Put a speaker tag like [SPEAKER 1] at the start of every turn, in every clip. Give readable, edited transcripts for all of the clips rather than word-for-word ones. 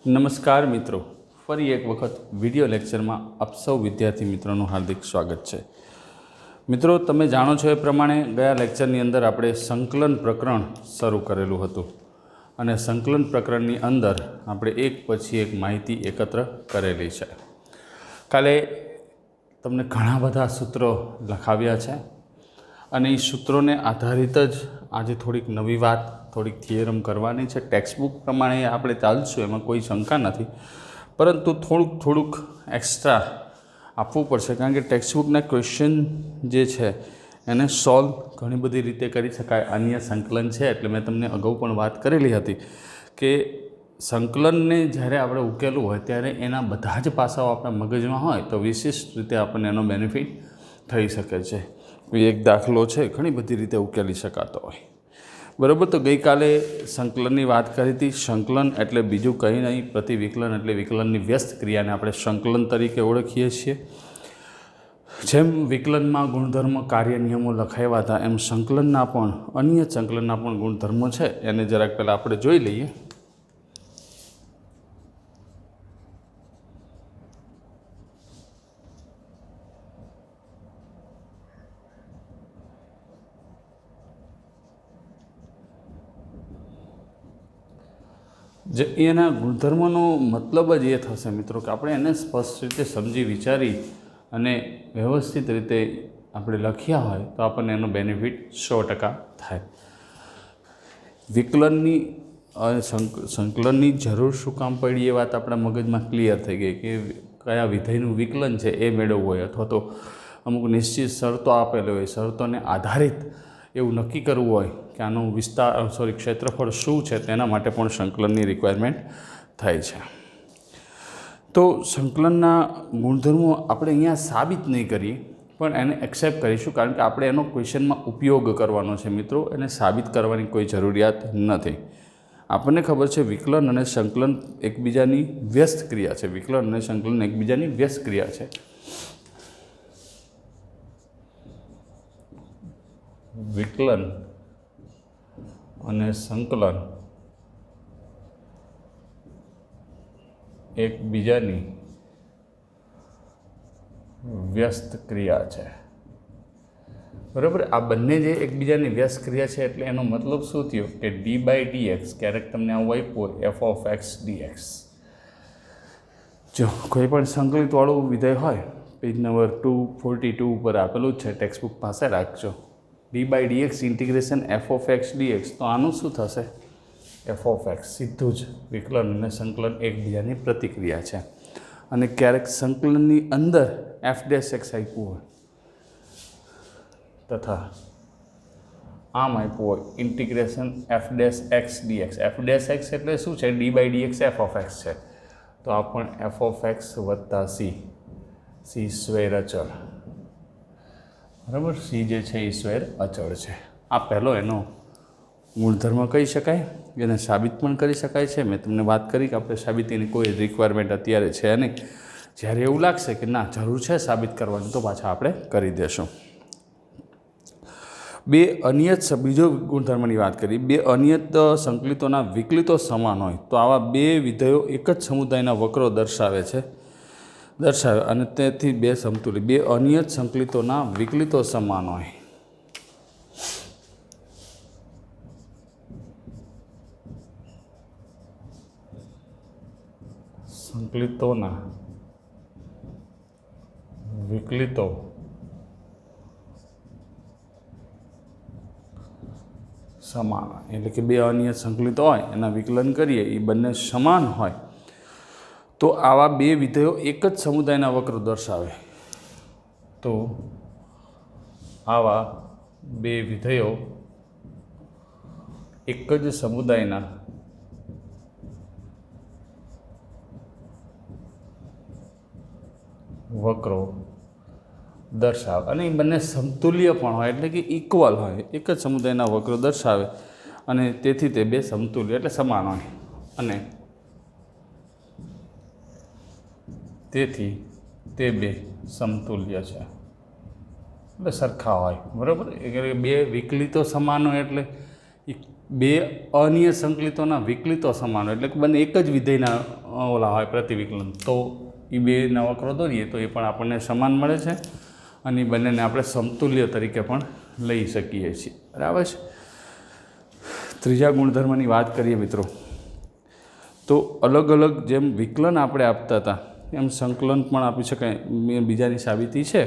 [SPEAKER 1] નમસ્કાર મિત્રો, ફરી એક વખત વિડિયો લેક્ચરમાં આપ સૌ વિદ્યાર્થી મિત્રોનું હાર્દિક સ્વાગત છે। મિત્રો, તમે જાણો છો એ પ્રમાણે ગયા લેક્ચરની અંદર આપણે સંકલન પ્રકરણ શરૂ કરેલું હતું અને સંકલન પ્રકરણની અંદર આપણે એક પછી એક માહિતી એકત્ર કરેલી છે। કાલે તમને ઘણા બધા સૂત્રો લખાવ્યા છે અને એ સૂત્રોને આધારિત જ આજે થોડીક નવી વાત, થોડીક થિયરમ કરવાની છે। ટેક્સ્ટબુક પ્રમાણે આપણે ચાલશું, એમાં કોઈ શંકા નથી, પરંતુ થોડુંક એક્સ્ટ્રા આપવું પડશે, કારણ કે ટેક્સ્ટબુકના ક્વેશ્ચન જે છે એને સોલ્વ ઘણી બધી રીતે કરી શકાય। અન્ય સંકલન છે એટલે મેં તમને અગાઉ પણ વાત કરેલી હતી કે સંકલનને જ્યારે આપણે ઉકેલવું હોય ત્યારે એના બધા જ પાસાઓ આપણા મગજમાં હોય તો વિશિષ્ટ રીતે આપણને એનો બેનિફિટ થઈ શકે છે। કોઈ એક દાખલો છે ઘણી બધી રીતે ઉકેલી શકાતો હોય, બરાબર। તો ગઈકાલે સંકલનની વાત કરી હતી। સંકલન એટલે બીજું કંઈ નહીં, પ્રતિવિકલન એટલે વિકલનની વ્યસ્ત ક્રિયાને આપણે સંકલન તરીકે ઓળખીએ છીએ। જેમ વિકલનમાં ગુણધર્મ, કાર્ય, નિયમો લખાવ્યા હતા, એમ સંકલનના પણ અન્ય સંકલનના પણ ગુણધર્મો છે, એને જરાક પહેલાં આપણે જોઈ લઈએ। જે એના ગુણધર્મોનો મતલબ જ એ થશે મિત્રો કે આપણે એને સ્પષ્ટ રીતે સમજી વિચારી અને વ્યવસ્થિત રીતે આપણે લખ્યા હોય તો આપણને એનો બેનિફિટ 100% થાય। વિકલનની સંકલનની જરૂર શું કામ પડી એ વાત આપણા મગજમાં ક્લિયર થઈ ગઈ કે કયા વિધેયનું વિકલન છે એ મેળવવું હોય અથવા તો અમુક નિશ્ચિત શરતો આપેલી હોય, શરતોને આધારિત એવું નક્કી કરવું હોય કે આનું ક્ષેત્રફળ શું છે, તેના માટે પણ સંકલનની રિક્વાયરમેન્ટ થાય છે। તો સંકલનના ગુણધર્મો આપણે અહીંયા સાબિત નહીં કરીએ, પણ એને એક્સેપ્ટ કરીશું, કારણ કે આપણે એનો ક્વેશ્ચનમાં ઉપયોગ કરવાનો છે મિત્રો, એને સાબિત કરવાની કોઈ જરૂરિયાત નથી। આપણને ખબર છે વિકલન અને સંકલન એકબીજાની વ્યસ્ત ક્રિયા છે। વિકલન અને સંકલન એકબીજાની વ્યસ્ત ક્રિયા છે। વિકલન અને સંકલન એકબીજાની વ્યસ્ત ક્રિયા છે, બરાબર। આ બંને જે એકબીજાની વ્યસ્ત ક્રિયા છે એટલે એનો મતલબ શું થયો કે d/dx, ક્યારેક તમને આવું આપ્યું હોય f(x) dx, જો કોઈ પણ સંકલિતવાળું વિધેય હોય, પેજ નંબર 242 ઉપર આપેલું જ છે, ટેક્સ્ટબુક પાસે રાખજો, d/dx ઇન્ટિગ્રેશન f(x) dx, તો આનું શું થશે f(x), સીધું જ વિકલન અને સંકલન એકબીજાની પ્રતિક્રિયા છે। અને ક્યારેક સંકલનની અંદર f' આપ્યું હોય તથા આમ આપ્યું હોય ઇન્ટિગ્રેશન f'(x) dx, f'(x) એટલે શું છે, d/dx f(x) છે, તો આ પણ f(x) વત્તા c સ્ક્વેર અચળ, બરાબર। c જે છે એ સ્ક્વેર અચળ છે। આ પહેલો એનો ગુણધર્મ કહી શકાય, એને સાબિત પણ કરી શકાય છે। મેં તમને વાત કરી કે આપણે સાબિતીની કોઈ રિક્વાયરમેન્ટ અત્યારે છે નહીં, જ્યારે એવું લાગશે કે ના જરૂર છે સાબિત કરવાની તો પાછા આપણે કરી દેશું। બીજો ગુણધર્મની વાત કરી, બે અનિયત સંકલિતોના વિકલિતો સમાન હોય તો આવા બે વિધેયો એક જ સમુદાયના વક્રો દર્શાવે અને તેથી બે સમતુલ્ય, બે અનિયત સંકલિતોના વિકલિતો સમાન હોય, સંકલિતોના વિકલિતો સમાન હોય, એટલે કે બે અનિયત સંકલિતો હોય એના વિકલન કરીએ એ બંને સમાન હોય તો આવા બે વિધેયો એક જ સમુદાયના વક્રો દર્શાવે, તો આવા બે વિધેયો એક જ સમુદાયના વક્રો દર્શાવે અને એ બંને સમતુલ્ય પણ હોય, એટલે કે ઇક્વલ હોય, એક જ સમુદાયના વક્રો દર્શાવે અને તેથી તે બે સમતુલ્ય એટલે સમાન હોય અને તેથી તે બે સમતુલ્ય છે એટલે સરખા હોય, બરાબર। એટલે બે વિકલિતો સમાન હોય એટલે બે અનિયત સંકલિતોના વિકલિતો સમાન હોય એટલે કે બંને એક જ વિધેયના ઓલા હોય પ્રતિવિકલન, તો એ બેના વક્રો દોરીએ તો એ પણ આપણને સમાન મળે છે અને એ બંનેને આપણે સમતુલ્ય તરીકે પણ લઈ શકીએ છીએ. બરાબર છે. ત્રીજા ગુણધર્મની વાત કરીએ મિત્રો, તો અલગ અલગ જેમ વિકલન આપણે આપતા હતા એમ સંકલન પણ આપી શકાય. બીજાની સાબિતી છે,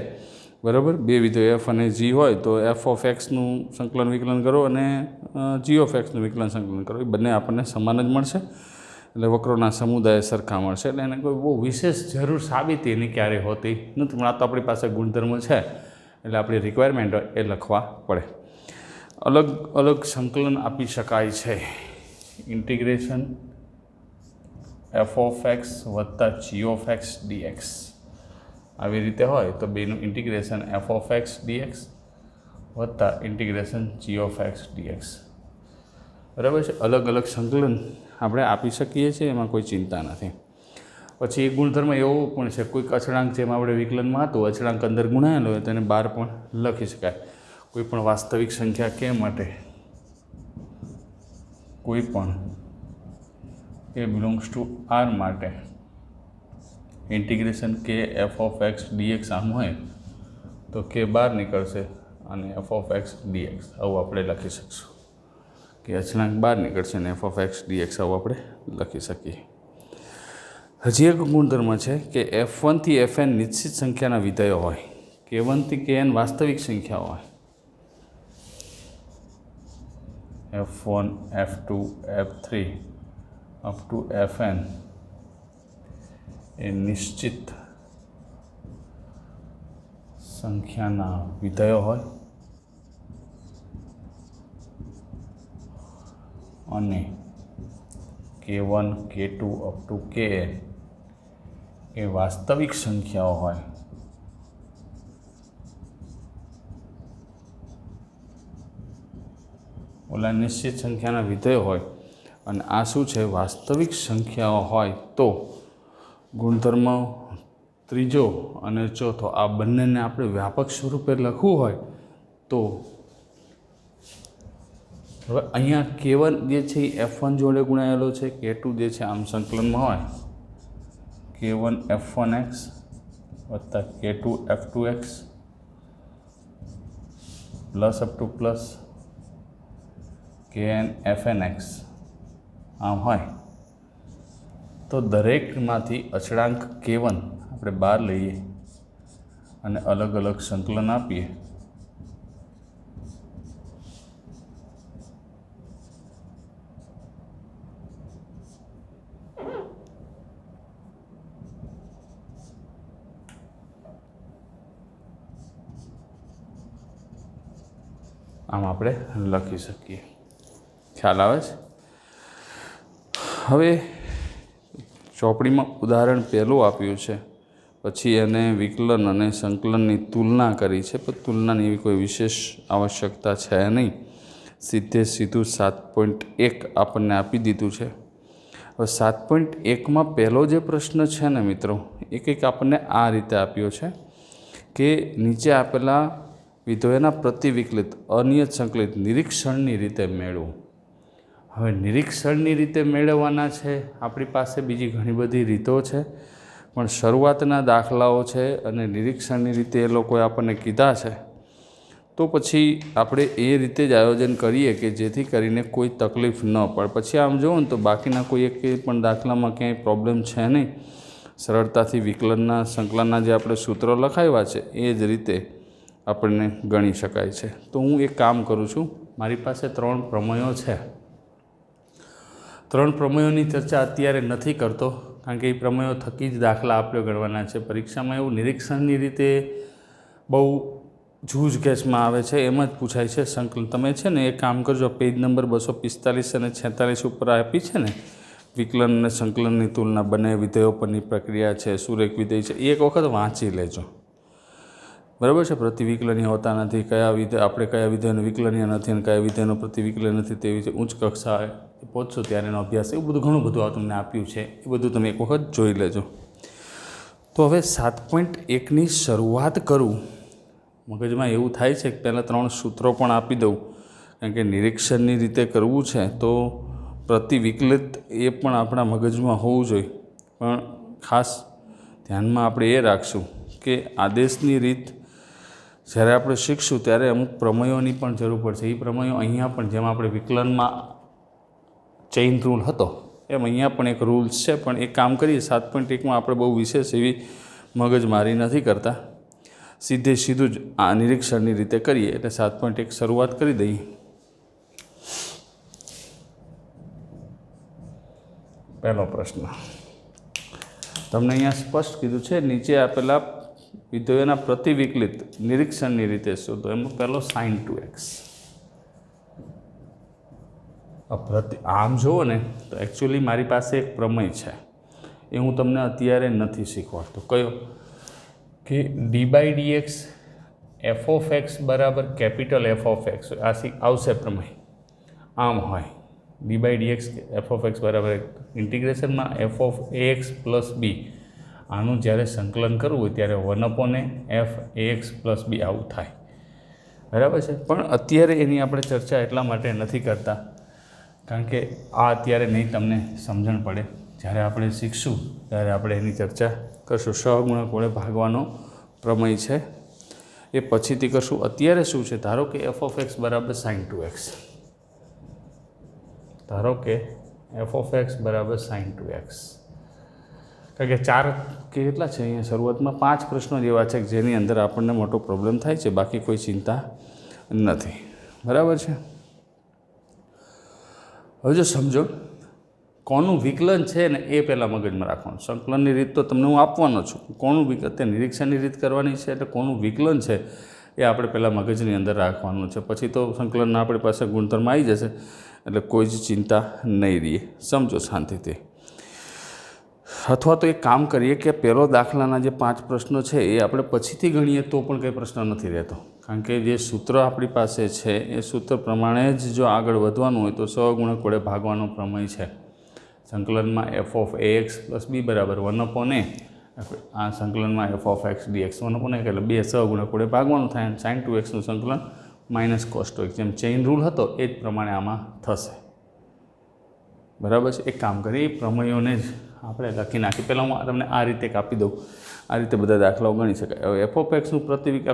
[SPEAKER 1] બરાબર. બે વિધેયો એફ અને જી હોય તો એફ ઓફ એક્સનું સંકલન વિકલન કરો અને જી ઓફ એક્સનું વિકલન સંકલન કરો, એ બંને આપણને સમાન જ મળશે. એટલે વક્રોના સમુદાય સરખા મળશે. એટલે એને કોઈ બહુ વિશેષ જરૂર સાબિતી એની ક્યારેય હોતી નથી. પણ આ તો આપણી પાસે ગુણધર્મ છે એટલે આપણી રિક્વાયરમેન્ટ હોય એ લખવા પડે. અલગ અલગ સંકલન આપી શકાય છે. ઇન્ટિગ્રેશન એફ ઓફ એક્સ વત્તા જી ઓફ એક્સ ડીએક્સ આવી રીતે હોય તો બેનું integration F of X DX વત્તા integration G of X DX. બરાબર છે. અલગ અલગ સંકલન આપણે આપી શકીએ છીએ, એમાં કોઈ ચિંતા નથી. પછી એક ગુણધર્મ એવો પણ છે, કોઈક અચળાંક જેમ આપણે વિકલનમાં હતું અચળાંક અંદર ગુણાયેલો હોય તેને બહાર પણ લખી શકાય. કોઈ પણ વાસ્તવિક સંખ્યા કે માટે કોઈ પણ એ બિલોંગ્સ ટુ આર માટે ઇન્ટિગ્રેશન કે એફ ઓફ એક્સ ડીએક્સ આમ હોય તો કે બહાર નીકળશે અને એફ ઓફ એક્સ ડીએક્સ આવું આપણે લખી શકીશું. કે અચળાંક બહાર નીકળશે અને એફ ઓફ એક્સ ડીએક્સ આવું આપણે લખી શકીએ. હજી એક ગુણધર્મ છે કે F1 થી Fn નિશ્ચિત સંખ્યાના વિધેયો હોય, K1 થી Kn વાસ્તવિક સંખ્યાઓ હોય, F1 F2 F3 up to Fn એ નિશ્ચિત સંખ્યાના વિધેયો હોય અને K1 K2 up to Kn એ વાસ્તવિક સંખ્યાઓ હોય. ઓલા નિશ્ચિત સંખ્યાના વિધેયો હોય અને આ શું છે, વાસ્તવિક સંખ્યાઓ હોય તો ગુણધર્મ ત્રીજો અને ચોથો આ બંનેને આપણે વ્યાપક સ્વરૂપે લખવું હોય તો હવે અહીંયા K1 જે છે એ F1 જોડે ગુણાયેલો છે, K2 જે છે આમ સંકલનમાં હોય K1 F1x વત્તા K2 F2x plus up to plus Kn Fnx આમ હોય તો દરેકમાંથી અચળાંક K1 આપણે બહાર લઈએ અને અલગ અલગ સંકલન આપીએ આમ આપણે લખી શકીએ. ખ્યાલ આવે છે? હવે ચોપડીમાં ઉદાહરણ પહેલું આપ્યું છે, પછી એને વિકલન અને સંકલનની તુલના કરી છે, પણ તુલનાની એવી કોઈ વિશેષ આવશ્યકતા છે નહીં. સીધું 7.1 આપણને આપી દીધું છે. હવે 7.1માં પહેલો જે પ્રશ્ન છે ને મિત્રો, એ કંઈક આપણને આ રીતે આપ્યો છે કે નીચે આપેલા વિધેયોના પ્રતિવિકલિત અનિયત સંકલિત નિરીક્ષણની રીતે મેળવો. હવે નિરીક્ષણની રીતે મેળવવાના છે આપણી પાસે બીજી ઘણી બધી રીતો છે, પણ શરૂઆતના દાખલાઓ છે અને નિરીક્ષણની રીતે એ લોકોએ આપણને કીધા છે, તો પછી આપણે એ રીતે જ આયોજન કરીએ કે જેથી કરીને કોઈ તકલીફ ન પડે. પછી આમ જુઓ ને તો બાકીના કોઈ એક પણ દાખલામાં ક્યાંય પ્રોબ્લેમ છે નહીં. સરળતાથી વિકલનના સંકલનના જે આપણે સૂત્રો લખાવ્યા છે એ જ રીતે આપણને ગણી શકાય છે. તો હું એક કામ કરું છું, મારી પાસે 3 પ્રમેયો છે. 3 પ્રમેયોની ચર્ચા અત્યારે નથી કરતો, કારણ કે એ પ્રમેયો થકી જ દાખલા આપણે ગણવાના છે. પરીક્ષામાં એવું નિરીક્ષણની રીતે બહુ જૂજ કેસમાં આવે છે, એમ જ પૂછાય છે સંકલન. તમે છે ને એક કામ કરજો, પેજ નંબર 245 અને 46 ઉપર આપી છે ને વિકલન અને સંકલનની તુલના, બંને વિધેયો પરની પ્રક્રિયા છે, સુરેખ વિધેય છે, એક વખત વાંચી લેજો. બરાબર છે? પ્રતિવિકલનીય હોતા નથી, આપણે કયા વિધેયનું વિકલનીય નથી અને કયા વિધેયનું પ્રતિવિકલન નથી, તેવી રીતે ઉચ્ચ કક્ષાએ પહોંચશો ત્યારે એનો અભ્યાસ, એવું બધું ઘણું બધું તમને આપ્યું છે, એ બધું તમે એક વખત જોઈ લેજો. તો હવે 7.1ની શરૂઆત કરું. મગજમાં એવું થાય છે કે પહેલાં 3 સૂત્રો પણ આપી દઉં, કારણ કે નિરીક્ષણની રીતે કરવું છે તો પ્રતિવિકલિત એ પણ આપણા મગજમાં હોવું જોઈએ. પણ ખાસ ધ્યાનમાં આપણે એ રાખશું કે આદેશની રીત જ્યારે આપણે શીખશું ત્યારે અમુક પ્રમેયોની પણ જરૂર પડશે. એ પ્રમેયો અહીંયા પણ જેમ આપણે વિકલનમાં ચેઇન રૂલ હતો એમ અહીંયા પણ એક રૂલ્સ છે, પણ એ કામ કરીએ 7.1માં આપણે બહુ વિશેષ એવી મગજમારી નથી કરતા, સીધું જ આ નિરીક્ષણની રીતે કરીએ. એટલે 7.1 શરૂઆત કરી દઈએ. પહેલો પ્રશ્ન તમને અહીંયા સ્પષ્ટ કીધું છે, નીચે આપેલા વિધેયોના પ્રતિવિકલિત નિરીક્ષણની રીતે શોધો. એમાં પહેલો sin 2x. આમ જુઓ ને તો એકચ્યુઅલી મારી પાસે એક પ્રમેય છે, એ હું તમને અત્યારે નથી શીખવાડતો. કયો? કે d/dx f(x) બરાબર કેપિટલ f(x) આવશે પ્રમેય. આમ હોય d/dx f(x) બરાબર ઇન્ટિગ્રેશનમાં f(ax + b). આનું જ્યારે સંકલન કરવું હોય ત્યારે 1/f(ax + b) આવું થાય. બરાબર છે. પણ અત્યારે એની આપણે ચર્ચા એટલા માટે નથી કરતા કારણ કે આ અત્યારે નહીં તમને સમજણ પડે. જ્યારે આપણે શીખશું ત્યારે આપણે એની ચર્ચા કરશું. સહગુણક વડે ભાગવાનો પ્રમેય છે એ પછીથી કરશું. અત્યારે શું છે? ધારો કે f(x) બરાબર sin 2x. ધારો કે f(x) બરાબર sin 2x. કારણ કે 4 કે કેટલા છે અહીંયા શરૂઆતમાં 5 પ્રશ્નો જેવા છે જેની અંદર આપણને મોટો પ્રોબ્લેમ થાય છે, બાકી કોઈ ચિંતા નથી. બરાબર છે. હવે જો સમજો કોનું વિકલન છે ને એ પહેલાં મગજમાં રાખવાનું. સંકલનની રીત તો તમને હું આપવાનો છું, કોનું વિકલન તે નિરીક્ષણની રીત કરવાની છે, એટલે કોનું વિકલન છે એ આપણે પહેલાં મગજની અંદર રાખવાનું છે. પછી તો સંકલનના આપણી પાસે ગુણધર્મ આવી જશે એટલે કોઈ જ ચિંતા નહીં રહે. સમજો શાંતિથી. અથવા તો એક કામ કરીએ કે પહેલો દાખલાના જે 5 પ્રશ્નો છે એ આપણે પછીથી ગણીએ તો પણ કંઈ પ્રશ્ન નથી રહેતો, કારણ કે જે સૂત્ર આપણી પાસે છે એ સૂત્ર પ્રમાણે જ જો આગળ વધવાનું હોય તો સહગુણક વડે ભાગવાનો પ્રમેય છે. સંકલનમાં f(ax + b) બરાબર 1/a. આ સંકલનમાં f(x dx) 1/a એટલે 2 સહગુણક વડે ભાગવાનું થાય. sin 2xનું સંકલન -cos 2x. જેમ ચેઇન રૂલ હતો એ જ પ્રમાણે આમાં થશે. બરાબર છે. એક કામ કરીએ, એ પ્રમેયોને જ આપણે લખી નાખીએ. પહેલાં હું તમને આ રીતે કાપી દઉં. આ રીતે બધા દાખલાઓ ગણી શકાય. હવે f(x)નું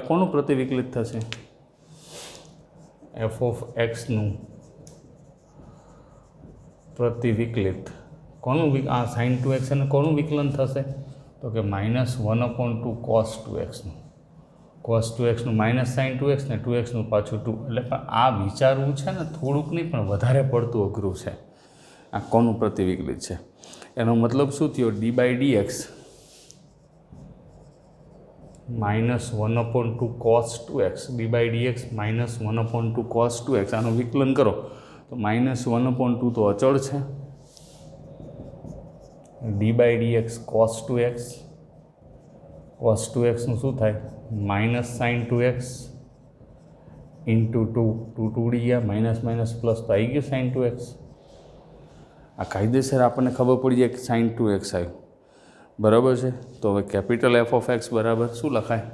[SPEAKER 1] કોનું પ્રતિવિકલિત થશે? f(x)નું પ્રતિવિકલિત કોનું? આ sin 2x અને કોનું વિકલન થશે? તો કે -1/2 cos 2xનું. cos 2xનું -sin 2x ને 2xનું પાછું 2. એટલે પણ આ વિચારવું છે ને થોડુંક નહીં પણ વધારે પડતું અઘરું છે. આ કોનું પ્રતિવિકલિત છે? એનો મતલબ શું થયો? d/dx -1/2 cos 2x. d/dx -1/2 cos 2x. આનું વિકલન કરો તો -1/2 તો અચળ છે. d/dx cos 2x. cos 2xનું શું થાય? -sin 2x × 2. 2 ગયા માઇનસ પ્લસ તો આવી ગયું sin 2x. આ કાયદેસર આપણને ખબર પડી જાય કે sin 2x આવ્યું. બરાબર છે. તો હવે કેપિટલ f(x) બરાબર શું લખાય?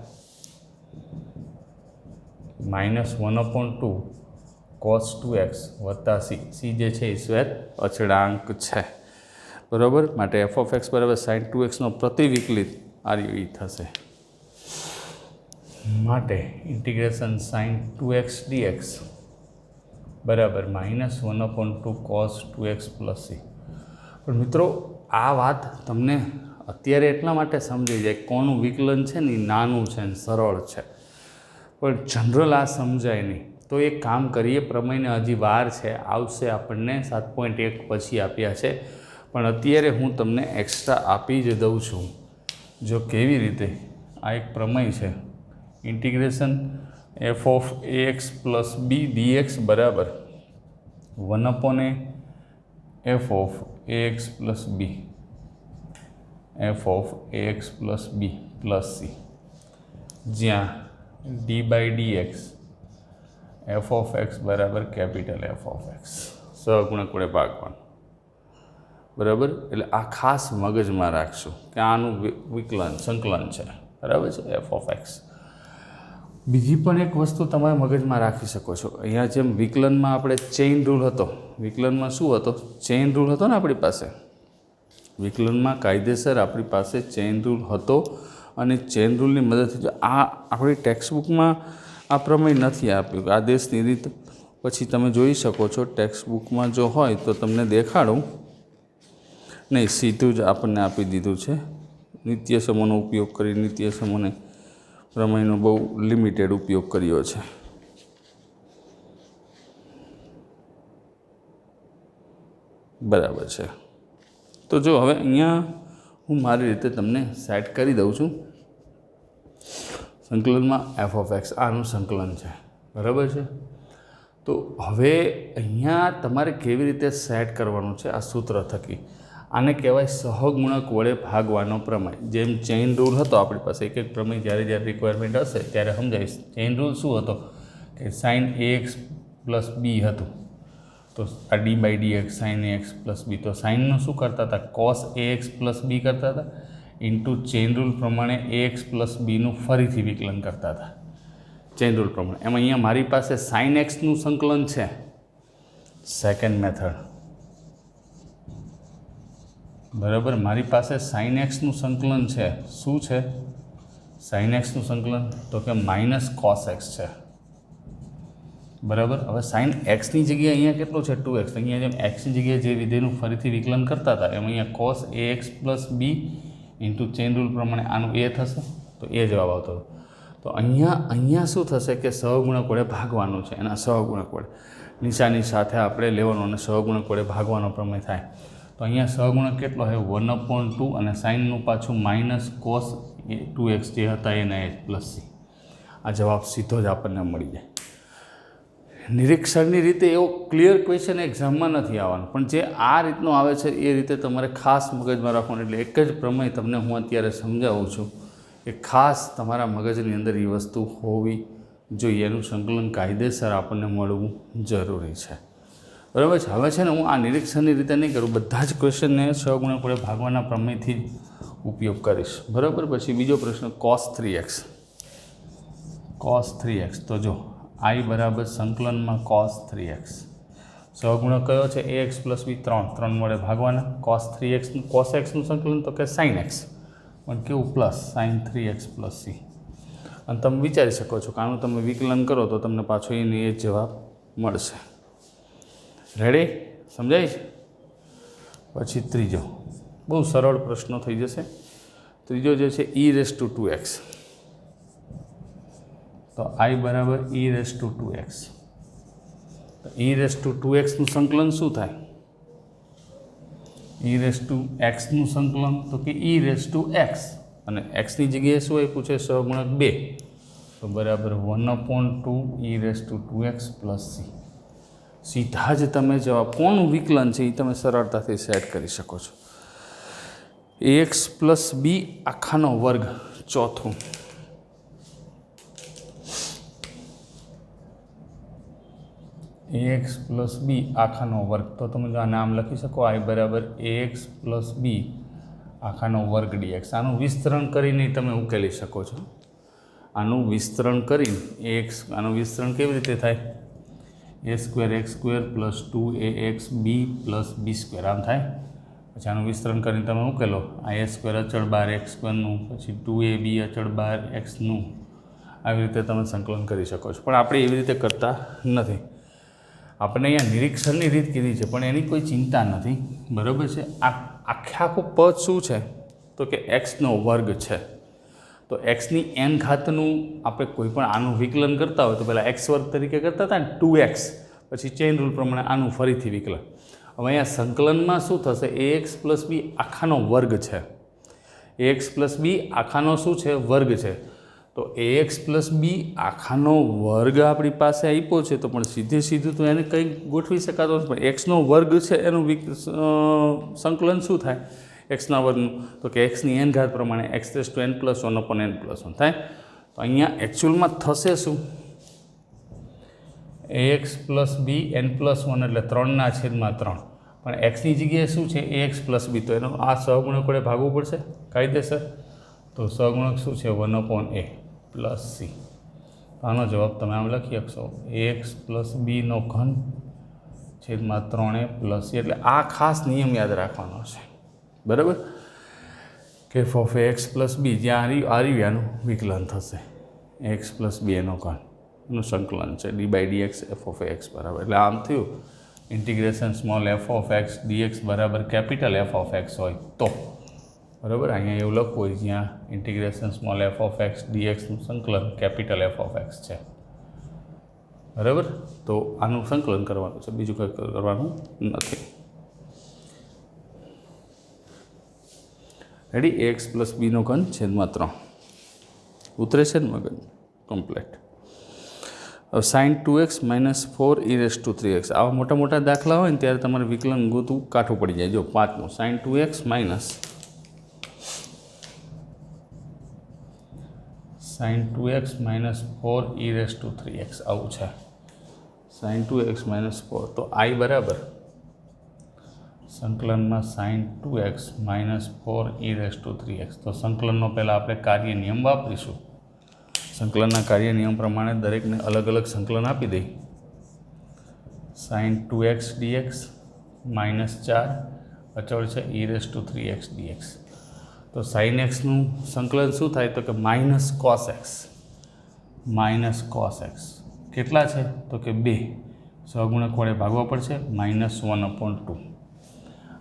[SPEAKER 1] -1/2 cos 2x વત્તા c. c જે છે એ શ્વેત અચળાંક છે. બરાબર. માટે f(x) બરાબર sin 2xનો પ્રતિવિકલિત આ રીતે થશે. માટે ઇન્ટિગ્રેશન sin 2x dx બરાબર -1/2 cos 2x + c. પણ મિત્રો આ વાત તમને અત્યારે એટલા માટે સમજાઈ જાય કોનું વિકલન છે ને એ નાનું છે ને સરળ છે, પણ જનરલ આ સમજાય નહીં. તો એક કામ કરીએ, પ્રમેયને હજી વાર છે, આવશે આપણને 7.1 પછી આપ્યા છે, પણ અત્યારે હું તમને એક્સ્ટ્રા આપી જ દઉં છું. જો કેવી રીતે? આ એક પ્રમેય છે, ઇન્ટિગ્રેશન f(ax + b) dx બરાબર 1/a f(ax + b) f(ax + b + c, જ્યાં d/dx f(x) બરાબર કેપિટલ f(x). સહગુણક વડે ભાગવાનું. બરાબર. એટલે આ ખાસ મગજમાં રાખશું કે આનું સંકલન છે. બરાબર છે f(x). બીજી પણ એક વસ્તુ તમારે મગજમાં રાખી શકો છો. અહીંયા જેમ વિકલનમાં આપણે ચેઇન રૂલ હતો, વિકલનમાં શું હતો? ચેઇન રૂલ હતો ને આપણી પાસે. વિકલનમાં કાયદેસર આપણી પાસે ચેઇન રૂલ હતો અને ચેઇન રૂલની મદદથી જો આ આપણી ટેક્સ્ટબુકમાં આ પ્રમેય નથી આપ્યું આદેશની રીત પછી તમે જોઈ શકો છો ટેક્સ્ટબુકમાં જો હોય તો તમને દેખાડું નહીં સીધું જ આપણને આપી દીધું છે નિત્ય સમૂહનો ઉપયોગ કરી નિત્ય સમૂહને પ્રમેયનો બહુ લિમિટેડ ઉપયોગ કર્યો છે બરાબર છે તો જો હવે અહીંયા હું મારી રીતે તમને સેટ કરી દઉં છું સંકલનમાં એફ ઓફ એક્સ આનું સંકલન છે બરાબર છે તો હવે અહીંયા તમારે કેવી રીતે સેટ કરવાનું છે આ સૂત્ર થકી આને કહેવાય સહગુણક વડે ભાગવાનો પ્રમેય જેમ ચેઇન રૂલ હતો આપણી પાસે એક પ્રમેય જ્યારે રિક્વાયરમેન્ટ હશે ત્યારે સમજાવીશ ચેઇન રૂલ શું હતો કે sine A x plus B હતું તો આ D by D X sine A x plus B તો સાઇનનું શું કરતા હતા કોસ એ એક્સ પ્લસ બી કરતા હતા ઇન્ટુ ચેઇન રૂલ પ્રમાણે એ એક્સ પ્લસ બીનું ફરીથી વિકલન કરતા હતા ચેઇન રૂલ પ્રમાણે એમ અહીંયા મારી પાસે સાઇન એક્સનું સંકલન છે સેકન્ડ મેથડ બરાબર મારી પાસે સાઇન એક્સનું સંકલન છે શું છે સાઇન એક્સનું સંકલન તો કે માઇનસ કોસ એક્સ છે બરાબર હવે સાઇન એક્સની જગ્યાએ અહીંયા કેટલું છે 2x અહીંયા જેમ એક્સની જગ્યાએ જે વિધેયનું ફરીથી વિકલન કરતા હતા એમ અહીંયા કોસ એ x plus b into chain rule પ્રમાણે આનું એ થશે તો એ જવાબ આવતો હતો તો અહીંયા શું થશે કે સહગુણક વડે ભાગવાનું છે એના સહગુણક વડે નિશાની સાથે આપણે લેવાનું અને સહગુણક વડે ભાગવાનો પ્રમેય થાય તો અહીંયા સહગુણક કેટલો છે 1/2 અને સાઇનનું પાછું માઇનસ કોસ 2x જે હતા એના એચ પ્લસ સી આ જવાબ સીધો જ આપણને મળી જાય નિરીક્ષણની રીતે એવો ક્લિયર ક્વેશ્ચન એક્ઝામમાં નથી આવવાનો પણ જે આ રીતનો આવે છે એ રીતે તમારે ખાસ મગજમાં રાખવાનું એટલે એક જ પ્રમેય તમને હું અત્યારે સમજાવું છું કે ખાસ તમારા મગજની અંદર એ વસ્તુ હોવી જોઈએ એનું સંકલન કાયદેસર આપણને મળવું જરૂરી છે બરાબર છે હવે છે ને હું આ નિરીક્ષણની રીતે નહીં કરું બધા જ ક્વેશ્ચનને સહગુણક વડે ભાગવાના પ્રમેયથી જ ઉપયોગ કરીશ બરાબર પછી બીજો પ્રશ્ન cos 3x તો જો i બરાબર સંકલનમાં cos 3x સહગુણક કયો છે ax પ્લસ બી 3 વડે ભાગવાના cos 3xનું cos xનું સંકલન તો કે sin x પણ કેવું plus sin 3x plus c અને તમે વિચારી શકો છો કે આનું તમે વિકલન કરો તો તમને પાછો એની એ જ જવાબ મળશે રેડી સમજાય છે પછી ત્રીજો બહુ સરળ પ્રશ્નો થઈ જશે ત્રીજો જે છે e⁻²x તો i બરાબર e⁻²x તો e⁻²xનું સંકલન શું થાય e⁻x નું સંકલન તો કે e⁻x અને xની જગ્યાએ શું આપ્યું છે સહગુણક 2 તો બરાબર 1/2 e⁻²x પ્લસ c સીધા જ તમે જવાબ કોનું વિકલન છે એ તમે સરળતાથી સેટ કરી શકો છો ax પ્લસ બી આખાનો વર્ગ ચોથું ax પ્લસ બી આખાનો વર્ગ તો તમે જો આ નામ લખી શકો i બરાબર ax પ્લસ બી આખાનો વર્ગ dx આનું વિસ્તરણ કરીને તમે ઉકેલી શકો છો આનું વિસ્તરણ કરીને ax આનું વિસ્તરણ કેવી રીતે થાય a²x² plus 2ax b plus b² આમ થાય પછી આનું વિસ્તરણ કરીને તમે ઉકેલો આ a² અચળ બાર x²નું પછી 2ab અચળ બાર xનું આવી રીતે તમે સંકલન કરી શકો છો પણ આપણે એવી રીતે કરતા નથી આપણે અહીંયા નિરીક્ષણની રીત કીધી છે પણ એની કોઈ ચિંતા નથી બરાબર છે આખું પદ શું છે તો કે એક્સનો વર્ગ છે તો એક્સની n ઘાતનું આપણે કોઈ પણ આનું વિકલન કરતા હોય તો પહેલાં એક્સ વર્ગ તરીકે કરતા હતા ને 2x પછી ચેઇન રૂલ પ્રમાણે આનું ફરીથી વિકલન હવે અહીંયા સંકલનમાં શું થશે ax પ્લસ બી આખાનો વર્ગ છે ax પ્લસ બી આખાનો શું છે વર્ગ છે તો ax પ્લસ બી આખાનો વર્ગ આપણી પાસે આપ્યો છે તો પણ સીધું તો એને કંઈ ગોઠવી શકાતો નથી પણ એક્સનો વર્ગ છે એનું સંકલન શું થાય એક્સના વર્ગનું તો કે એક્સની n ઘાત પ્રમાણે x⁻n + 1/n+1 થાય તો અહીંયા એકચ્યુઅલમાં થશે શું ax પ્લસ બી n+1 એટલે 3/3 પણ એક્સની જગ્યાએ શું છે ax પ્લસ બી તો એનો આ સહગુણક વડે ભાગવું પડશે કાયદેસર તો સહગુણક શું છે 1/a પ્લસ c આનો જવાબ તમે આમ લખી શકશો ax પ્લસ બીનો ઘન છેદમાં 3a પ્લસ c એટલે આ ખાસ નિયમ યાદ રાખવાનો છે બરાબર કે એફ ઓફ એક્સ પ્લસ બી જ્યાં આવ્યાનું વિકલન થશે એક્સ પ્લસ બી એનું સંકલન છે D by D X F of X બરાબર. એટલે આમ થયું integration small F of X DX બરાબર કેપિટલ એફ ઓફ એક્સ હોય તો બરાબર. અહીંયા એવું લખવું હોય જ્યાં integration small F of X ડીએક્સનું સંકલન કેપિટલ એફ ઓફ એક્સ છે બરાબર. તો આનું સંકલન કરવાનું છે, બીજું કંઈ કરવાનું નથી. રેડી. એક્સ પ્લસ બીનો ઘન છેદમાં 3 ઉતરે છે ને મગજ કમ્પ્લેટ. હવે સાઇન 2x -4 e⁻³ આવા મોટા મોટા દાખલા હોય ને ત્યારે તમારે વિકલન ગોતું કાઠું પડી જાય. જો 5મું સાઇન 2x -4 e⁻³ આવું છે. સાઇન 2x -4 તો i બરાબર સંકલનમાં સાઇન 2x -4 e⁻³. તો સંકલનનો પહેલાં આપણે કાર્ય નિયમ વાપરીશું. સંકલનના કાર્ય નિયમ પ્રમાણે દરેકને અલગ અલગ સંકલન આપી દઈ. સાઇન 2x dx -4 અચળ છે e⁻³ dx. તો સાઇન એક્સનું સંકલન શું થાય તો કે -cos x કેટલા છે તો કે 2 સહગુણક વડે ભાગવા પડશે -1/2.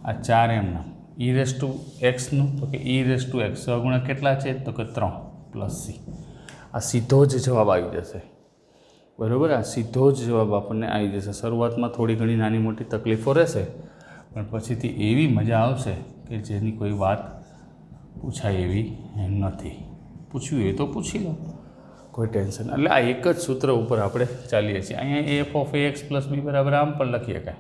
[SPEAKER 1] આ 4 એમના e⁻xનું તો કે e⁻x સહગુણક કેટલા છે તો કે 3 + c. આ સીધો જ જવાબ આવી જશે બરાબર. આ સીધો જ જવાબ આપણને આવી જશે. શરૂઆતમાં થોડી ઘણી નાની મોટી તકલીફો રહેશે પણ પછીથી એવી મજા આવશે કે જેની કોઈ વાત પૂછાય એવી નથી. પૂછવી હોય તો પૂછી લો, કોઈ ટેન્શન. એટલે આ એક જ સૂત્ર ઉપર આપણે ચાલીએ છીએ. અહીંયા એફ ઓફ એક્સ પ્લસ બી બરાબર આમ પણ લખી શકાય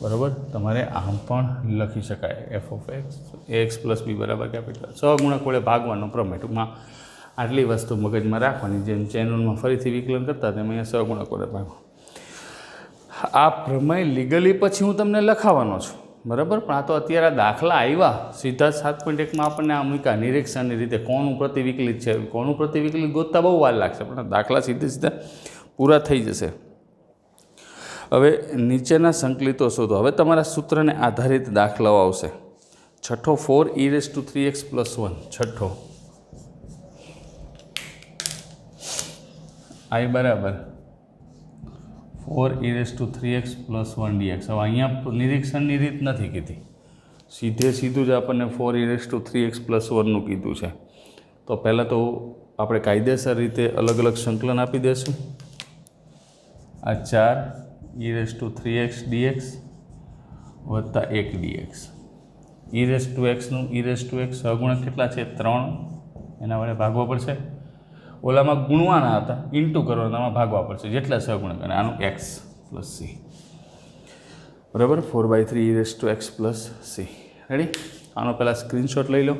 [SPEAKER 1] બરાબર. તમારે આમ પણ લખી શકાય એફ ઓફ એક્સ પ્લસ બી બરાબર કેપિટલ સહગુણક વડે ભાગવાનો પ્રમેય. ટૂંકમાં આટલી વસ્તુ મગજમાં રાખવાની. જેમ ચેનલમાં ફરીથી વિકલન કરતા તેમ અહીંયા સહગુણક વડે ભાગવા. આ પ્રમેય લીગલી પછી હું તમને લખાવવાનો છું બરાબર. પણ આ તો અત્યારે દાખલા આવ્યા સીધા 7.1માં આપણને આ મૂક્યા નિરીક્ષણની રીતે કોનું પ્રતિવિકલિત છે. કોનું પ્રતિવિકલિત ગોતતા બહુ વાર લાગશે પણ દાખલા સીધા પૂરા થઈ જશે. હવે નીચેના સંકલિતો શોધો. હવે તમારા સૂત્રને આધારિત દાખલાઓ આવશે. છઠ્ઠો 4 e⁻³ x + 1 છઠ્ઠો i બરાબર 4 e⁻³ x + 1 dx. હવે અહીંયા નિરીક્ષણની રીત નથી કીધી, સીધું જ આપણને 4 e⁻³ x + 1નું કીધું છે. તો પહેલાં તો આપણે કાયદેસર રીતે અલગ અલગ સંકલન આપી દઈશું. આ 4 e⁻³ x dx વત્તા 1 dx. e⁻xનું e⁻x સહગુણક કેટલા છે 3, એના વડે ભાગવા પડશે. ઓલામાં ગુણવાના હતા ઇન્ટુ કરવાનામાં ભાગવા પડશે જેટલા સહગુણક અને આનું x + c બરાબર. 4/3 e⁻x + c. રેડી. આનો પહેલાં સ્ક્રીનશોટ લઈ લો.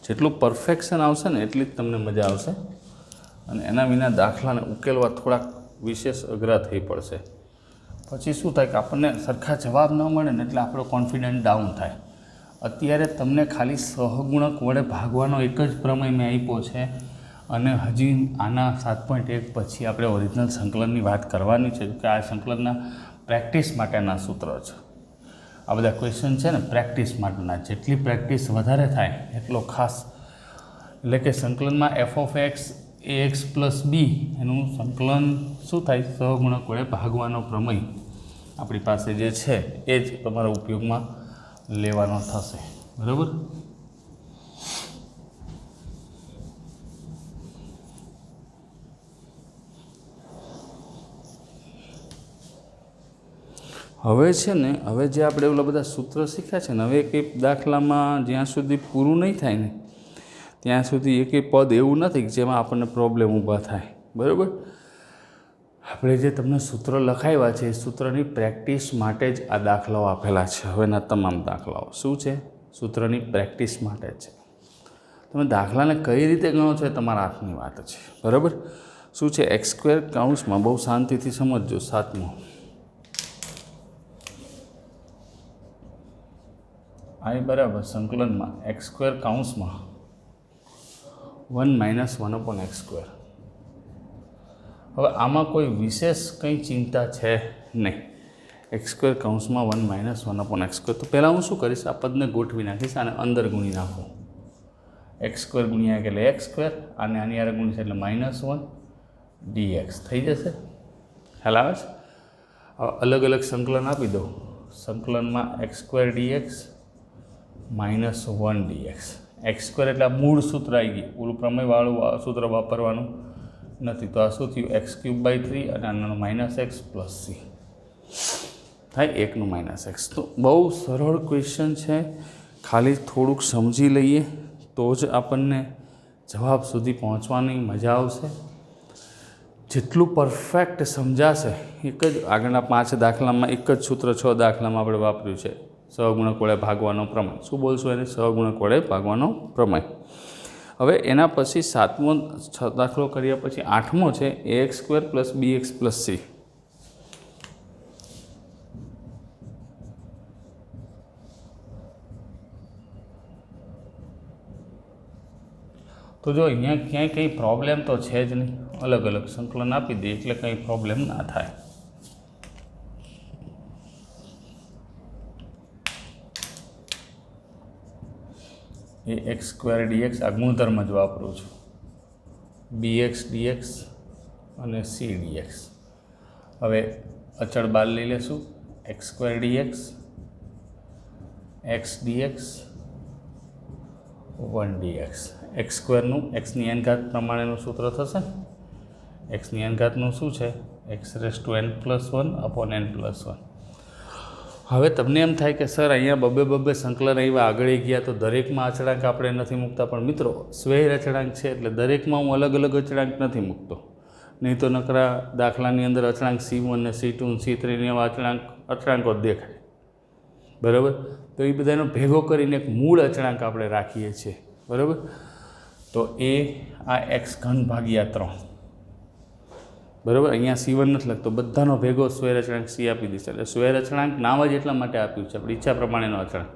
[SPEAKER 1] જેટલું પરફેક્શન આવશે ને એટલી જ તમને મજા આવશે અને એના વિના દાખલાને ઉકેલવા થોડાક વિશેષ અઘરા થઈ પડશે. પછી શું થાય કે આપણને સરખા જવાબ ન મળે ને એટલે આપણો કોન્ફિડન્સ ડાઉન થાય. અત્યારે તમને ખાલી સહગુણક વડે ભાગવાનો એક જ પ્રમેય મેં આપ્યો છે અને હજી આના 7.1 પછી આપણે ઓરિજિનલ સંકલનની વાત કરવાની છે કે આ સંકલનના પ્રેક્ટિસ માટેના સૂત્ર છે. આ બધા ક્વેશ્ચન છે ને પ્રેક્ટિસ માટેના. જેટલી પ્રેક્ટિસ વધારે થાય એટલો ખાસ. એટલે કે સંકલનમાં F of X A x plus B એનું સંકલન શું થાય સહગુણક વડે ભાગવાનો પ્રમેય આપણી પાસે જે છે એ જ તમારા ઉપયોગમાં લેવાનો થશે બરાબર. હવે છે ને હવે જે આપણે ઓલા બધા સૂત્ર શીખ્યા છે ને હવે કંઈ દાખલામાં જ્યાં સુધી પૂરું નહીં થાય ને ત્યાં સુધી એકેય પદ એવું નથી કે જેમાં આપણને પ્રોબ્લેમ ઊભા થાય બરાબર. આપણે જે તમને સૂત્ર લખાવ્યા છે એ સૂત્રની પ્રેક્ટિસ માટે જ આ દાખલાઓ આપેલા છે. હવેના તમામ દાખલાઓ શું છે સૂત્રની પ્રેક્ટિસ માટે જ છે. તમે દાખલાને કઈ રીતે ગણો છો એ તમારા હાથની વાત છે બરાબર. શું છે x² બહુ શાંતિથી સમજજો. 7મો i બરાબર સંકલનમાં x² 1 - 1/x². હવે આમાં કોઈ વિશેષ કંઈ ચિંતા છે નહીં. એક્સ સ્ક્વેર કૌંસમાં 1 - 1/x². તો પહેલાં હું શું કરીશ, આ પદને ગોઠવી નાખીશ, આને અંદર ગુણી નાખું. એક્સ સ્ક્વેર ગુણ્યા એટલે એક્સ સ્ક્વેર, અને આની આરે ગુણીશ એટલે -1 dx થઈ જશે. ખ્યાલ આવે છે? હવે અલગ અલગ સંકલન આપી દો. સંકલનમાં x square dx -1 dx. X square એટલે આ મૂળ સૂત્ર આવી ગયું, ઓલું પ્રમેયવાળું સૂત્ર વાપરવાનું નથી. તો આ શું થયું, x³/3 અને આનો -x + c થાય 1 - x. તો બહુ સરળ ક્વેશ્ચન છે, ખાલી થોડુંક સમજી લઈએ તો જ આપણને જવાબ સુધી પહોંચવાની મજા આવશે. જેટલું પરફેક્ટ સમજાશે, એક જ આગળના 5 દાખલામાં એક જ સૂત્ર 6 દાખલામાં આપણે વાપર્યું છે, સહગુણક વડે ભાગવાનો પ્રમેય. શું બોલશું એને? સહગુણક વડે ભાગવાનો પ્રમેય. હવે એના પછી 7મો દાખલો કર્યા પછી 8મો છે ax² + bx + c. તો જો અહીંયા ક્યાંય કંઈ પ્રોબ્લેમ તો છે જ નહીં, અલગ અલગ સંકલન આપી દઈએ એટલે કંઈ પ્રોબ્લેમ ના થાય. એ x² dx આ ગુણધર્મ જ વાપરું છું, bx dx અને c dx. હવે અચળ બાદ લઈ લેશું, x² dx x dx 1 dx. x² નું xની n ઘાત પ્રમાણેનું સૂત્ર થશે ને. xની n ઘાતનું શું છે, x n+1/n+1. હવે તમને એમ થાય કે સર અહીંયા બબે સંકલન આવ્યા, આગળ ગયા તો દરેકમાં અચળાંક આપણે નથી મૂકતા. પણ મિત્રો, સ્વૈર અચળાંક છે એટલે દરેકમાં હું અલગ અલગ અચળાંક નથી મૂકતો. નહીં તો નકરા દાખલાની અંદર અચળાંક C1 ને C2 ને C3 ને એવા અચળાંકો જ દેખાય. બરાબર? તો એ બધાનો ભેગો કરીને એક મૂળ અચળાંક આપણે રાખીએ છીએ. બરાબર? તો એ આ x3/3. બરાબર? અહીંયા C1 નથી લખતો, બધાનો ભેગો સ્વૈર અચળાંક C આપી દઈશ. એટલે સ્વૈર અચળાંક નામ જ એટલા માટે આપ્યું છે, આપણી ઈચ્છા પ્રમાણેનો અચળાંક.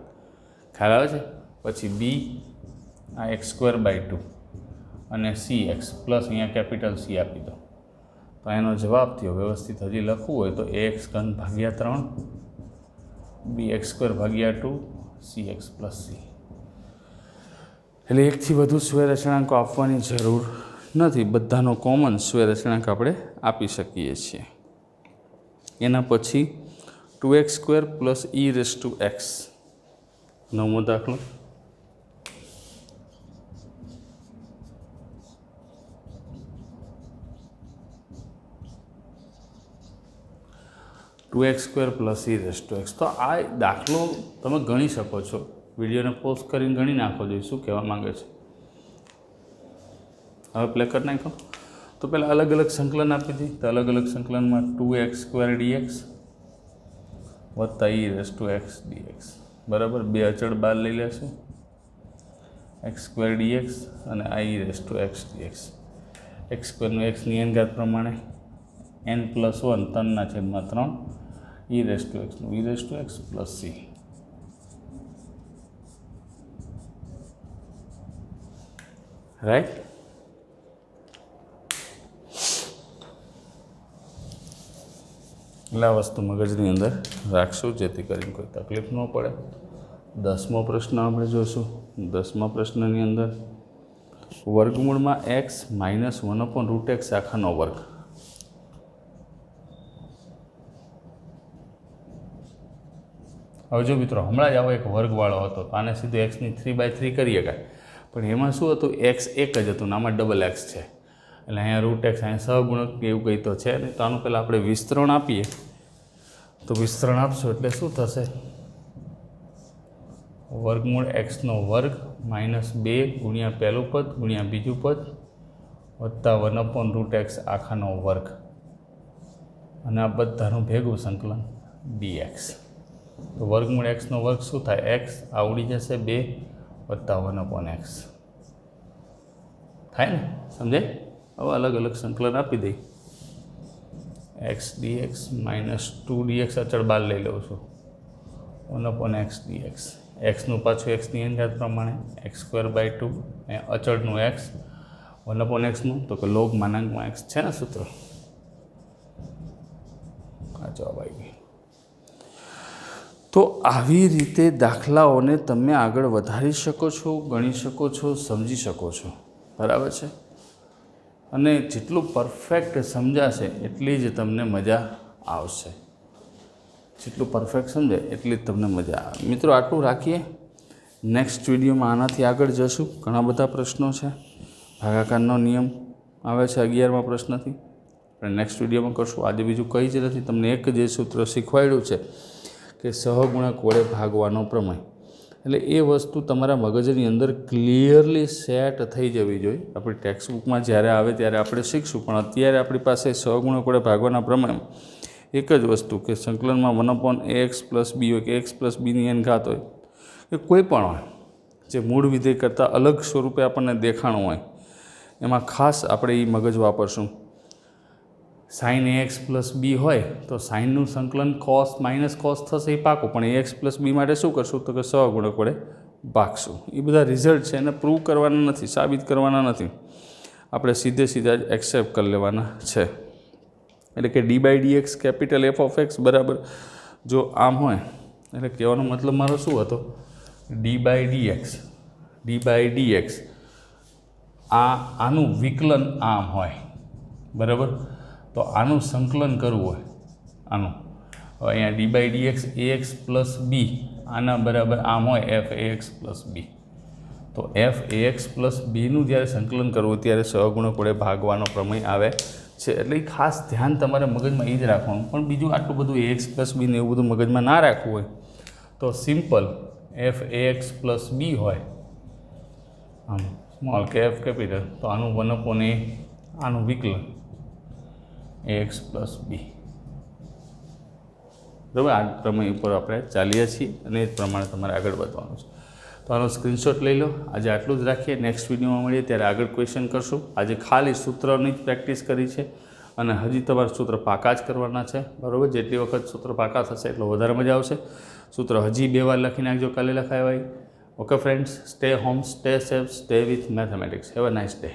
[SPEAKER 1] ખ્યાલ આવે છે? પછી b આ x²/2 અને cx પ્લસ અહીંયા કેપિટલ C આપી દો. તો એનો જવાબ થયો, વ્યવસ્થિત હજી લખવું હોય તો ax3/3 bx²/2 cx + c. એટલે એકથી વધુ સ્વૈર અચળાંકો આપવાની જરૂર નથી, બધાનો કોમન સ્વૈર અચળાંક આપણે આપી શકીએ છીએ. એના પછી 2x² + e⁻x. 9મો દાખલો. (2x² + e⁻x). તો આ દાખલો તમે ગણી શકો છો, વિડીયોને પોઝ કરીને ગણી નાખો જોઈએ શું કહેવા માંગે છે. હવે પ્લે કરી નાખો. તો પહેલાં અલગ અલગ સંકલન આપી હતી, તો અલગ અલગ સંકલનમાં 2x² dx + e⁻x dx. બરાબર? બે અચળ બાદ લઈ લેશું, x² dx અને e⁻x dx. x² નું xની n ઘાત પ્રમાણે n+1 3/3 e⁻x નું e⁻x + c. રાઈટ? એટલે આ વસ્તુ મગજની અંદર રાખશું જેથી કરીને કોઈ તકલીફ ન પડે. 10મો પ્રશ્ન આપણે જોઈશું. 10મા પ્રશ્નની અંદર વર્ગમૂળમાં x - 1/√x આખાનો વર્ગ. હવે જો મિત્રો, હમણાં જ આવો એક વર્ગવાળો હતો, તો આને સીધું xની 3/3 કરીએ કાંઈ, પણ એમાં શું હતું, x એક જ હતું ને આમાં ડબલ x છે, એટલે અહીંયા √x, અહીંયા સહગુણક એવું કંઈ તો છે નહીં. તો આનું પહેલાં આપણે વિસ્તરણ આપીએ. તો વિસ્તરણ આપશો એટલે શું થશે, વર્ગમૂળ x² -2 ગુણ્યા પહેલું પદ ગુણ્યા બીજું પદ વત્તા 1/√x આખાનો વર્ગ, અને આ બધાનું ભેગું સંકલન dx. તો વર્ગમૂળ x² શું થાય, x આ ઉડી જશે 2 વત્તા 1/x થાય ને. સમજાય? હવે અલગ અલગ સંકલન આપી દઈ. x dx -2 dx અચળ બાદ લઈ લઉં છું, 1/x dx. xનું પાછું xની n ઘાત પ્રમાણે x²/2, અચળનું x 1/x નું, તો કે log x છે ને સૂત્ર, જવાબ આવી ગયો. તો આવી રીતે દાખલાઓને તમે આગળ વધારી શકો છો, ગણી શકો છો, સમજી શકો છો. બરાબર છે. અને જેટલું પરફેક્ટ સમજાશે એટલી જ તમને મજા આવશે. જેટલું પરફેક્ટ સમજે એટલી જ તમને મજા આવે. મિત્રો આટલું રાખીએ. નેક્સ્ટ વિડીયોમાં આનાથી આગળ જશું. ઘણા બધા પ્રશ્નો છે. ભાગાકારનો નિયમ આવે છે 11મા પ્રશ્નથી. આપણે નેક્સ્ટ વિડીયોમાં કરશું. આજે બીજું કંઈ જ નથી. તમને એક જે સૂત્ર શીખવાડ્યું છે કે સહગુણક વડે ભાગવાનો પ્રમેય, એટલે એ વસ્તુ તમારા મગજની અંદર ક્લિયરલી સેટ થઈ જવી જોઈએ. આપણી ટેક્સ્ટબુકમાં જ્યારે આવે ત્યારે આપણે શીખશું, પણ અત્યારે આપણી પાસે સહગુણક વડે ભાગવાના પ્રમેયમાં એક જ વસ્તુ કે સંકલનમાં 1/ax + b હોય કે x + bની n ઘાત હોય કે કોઈ પણ હોય જે મૂળ વિધેય કરતાં અલગ સ્વરૂપે આપણને દેખાણું હોય, એમાં ખાસ આપણે એ મગજ વાપરશું. sin ax + b હોય તો સાઇનનું સંકલન cos - થશે, એ પાકું. પણ ax + b માટે શું કરશું તો કે સહગુણક વડે ભાગશું. એ બધા રિઝલ્ટ છે, એને પ્રૂવ કરવાના નથી, સાબિત કરવાના નથી. આપણે સીધા જ એક્સેપ્ટ કરી લેવાના છે. એટલે કે d/dx કેપિટલ f(x) બરાબર જો આમ હોય, એટલે કહેવાનો મતલબ મારો શું હતો, d/dx આનું વિકલન આમ હોય. બરાબર. તો આનું સંકલન કરવું હોય, આનું હવે અહીંયા d/dx ax + b આના બરાબર આમ હોય f(ax + b). તો f(ax + b)નું જ્યારે સંકલન કરવું ત્યારે સહગુણક વડે ભાગવાનો પ્રમેય આવે છે. એટલે એ ખાસ ધ્યાન તમારે મગજમાં એ જ રાખવાનું. પણ બીજું આટલું બધું ax + b ને એવું બધું મગજમાં ના રાખવું હોય તો સિમ્પલ f(ax + b) હોય આમ સ્મોલ કે f કેપિટલ, તો આનું 1/a આનું વિકલન ax + b. બરાબર. આ પ્રમેય ઉપર આપણે ચાલીએ છીએ અને એ જ પ્રમાણે તમારે આગળ વધવાનું છે. તો આનો સ્ક્રીનશોટ લઈ લો. આજે આટલું જ રાખીએ. નેક્સ્ટ વિડીયોમાં મળીએ ત્યારે આગળ ક્વેશ્ચન કરશું. આજે ખાલી સૂત્રની જ પ્રેક્ટિસ કરી છે અને હજી તમારે સૂત્ર પાકા જ કરવાના છે. બરાબર. જેટલી વખત સૂત્ર પાકા થશે એટલો વધારે મજા આવશે. સૂત્ર હજી 2 વાર લખી નાખજો, કાલે લખાય. Okay friends, stay home, stay safe, stay with mathematics. Have a nice day.